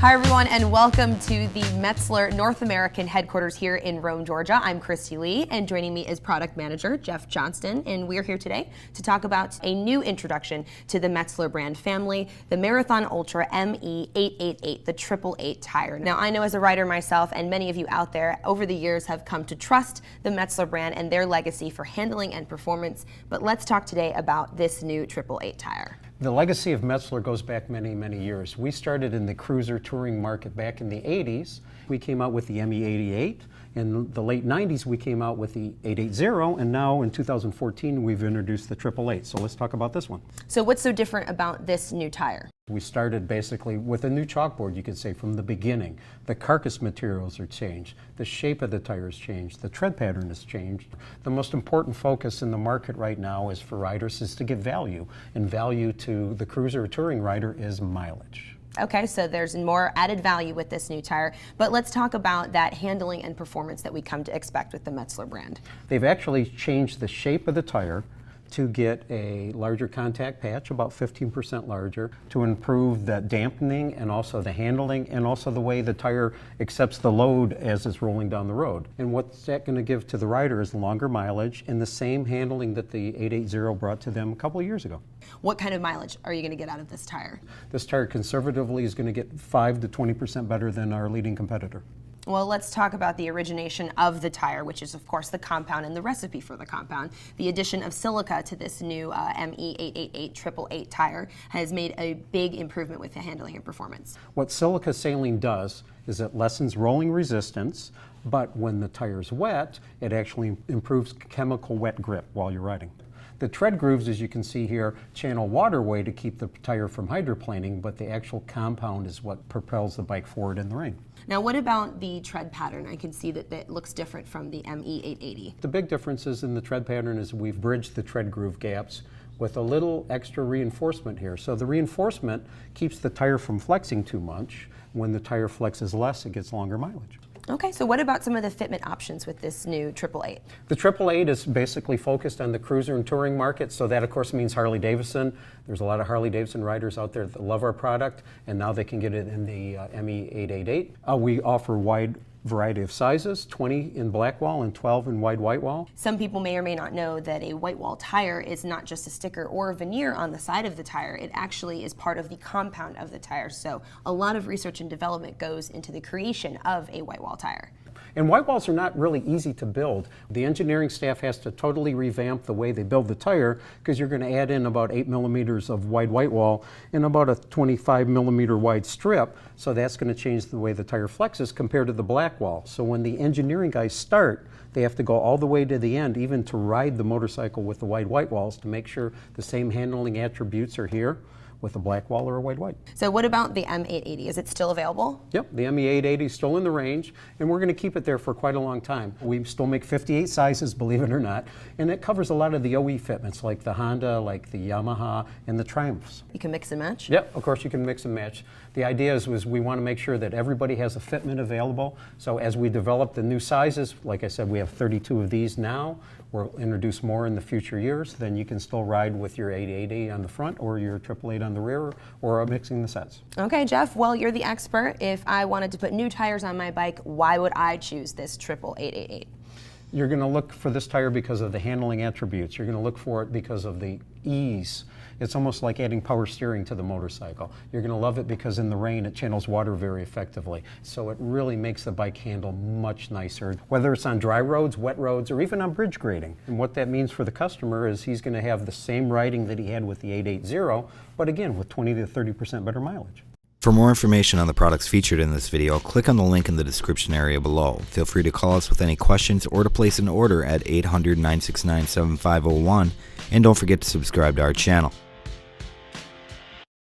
Hi everyone, and welcome to the Metzeler North American headquarters here in Rome, Georgia. I'm Christy Lee, and joining me is product manager Jeff Johnston, and we're here today to talk about a new introduction to the Metzeler brand family, the Marathon Ultra ME888, the 888 tire. Now, I know as a rider myself, and many of you out there over the years have come to trust the Metzeler brand and their legacy for handling and performance, but let's talk today about this new 888 tire. The legacy of Metzeler goes back many, many years. We started in the cruiser touring market back in the 80s. We came out with the ME88. In the late 90s, we came out with the 880, and now in 2014, we've introduced the 888. So let's talk about this one. So what's so different about this new tire? We started basically with a new chalkboard, you could say, from the beginning. The carcass materials are changed. The shape of the tire has changed. The tread pattern has changed. The most important focus in the market right now is for riders is to give value. And value to the cruiser or touring rider is mileage. Okay, so there's more added value with this new tire, but let's talk about that handling and performance that we come to expect with the Metzeler brand. They've actually changed the shape of the tire to get a larger contact patch, about 15% larger, to improve the dampening and also the handling and also the way the tire accepts the load as it's rolling down the road. And what's that going to give to the rider is longer mileage and the same handling that the 880 brought to them a couple of years ago. What kind of mileage are you going to get out of this tire? This tire conservatively is going to get 5 to 20% better than our leading competitor. Well, let's talk about the origination of the tire, which is, of course, the compound and the recipe for the compound. The addition of silica to this new ME888 888 tire has made a big improvement with the handling and performance. What silica saline does is it lessens rolling resistance, but when the tire's wet, it actually improves chemical wet grip while you're riding. The tread grooves, as you can see here, channel waterway to keep the tire from hydroplaning, but the actual compound is what propels the bike forward in the rain. Now, what about the tread pattern? I can see that it looks different from the ME880. The big differences in the tread pattern is we've bridged the tread groove gaps with a little extra reinforcement here. So the reinforcement keeps the tire from flexing too much. When the tire flexes less, it gets longer mileage. Okay, so what about some of the fitment options with this new 888? The 888 is basically focused on the cruiser and touring market, so that of course means Harley-Davidson. There's a lot of Harley-Davidson riders out there that love our product, and now they can get it in the ME888. We offer wide variety of sizes, 20 in black wall and 12 in wide white wall. Some people may or may not know that a white wall tire is not just a sticker or a veneer on the side of the tire. It actually is part of the compound of the tire. So a lot of research and development goes into the creation of a white wall tire. And white walls are not really easy to build. The engineering staff has to totally revamp the way they build the tire because you're going to add in about 8 millimeters of wide white wall and about a 25 millimeter wide strip. So that's going to change the way the tire flexes compared to the black wall. So when the engineering guys start, they have to go all the way to the end, even to ride the motorcycle with the wide white walls to make sure the same handling attributes are here with a black wall or a white. So what about the M880? Is it still available? Yep, the ME880 is still in the range, and we're going to keep it there for quite a long time. We still make 58 sizes, believe it or not, and it covers a lot of the OE fitments like the Honda, like the Yamaha, and the Triumphs. You can mix and match? Yep, of course you can mix and match. The idea is we want to make sure that everybody has a fitment available, so as we develop the new sizes, like I said, we have 32 of these now. We'll introduce more in the future years. Then you can still ride with your 880 on the front or your 888 on the rear or mixing the sets. Okay, Jeff, well, you're the expert. If I wanted to put new tires on my bike, why would I choose this 888? You're going to look for this tire because of the handling attributes. You're going to look for it because of the ease. It's almost like adding power steering to the motorcycle. You're going to love it because in the rain it channels water very effectively. So it really makes the bike handle much nicer, whether it's on dry roads, wet roads, or even on bridge grading. And what that means for the customer is he's going to have the same riding that he had with the 880, but again with 20 to 30% better mileage. For more information on the products featured in this video, click on the link in the description area below. Feel free to call us with any questions or to place an order at 800-969-7501, and don't forget to subscribe to our channel.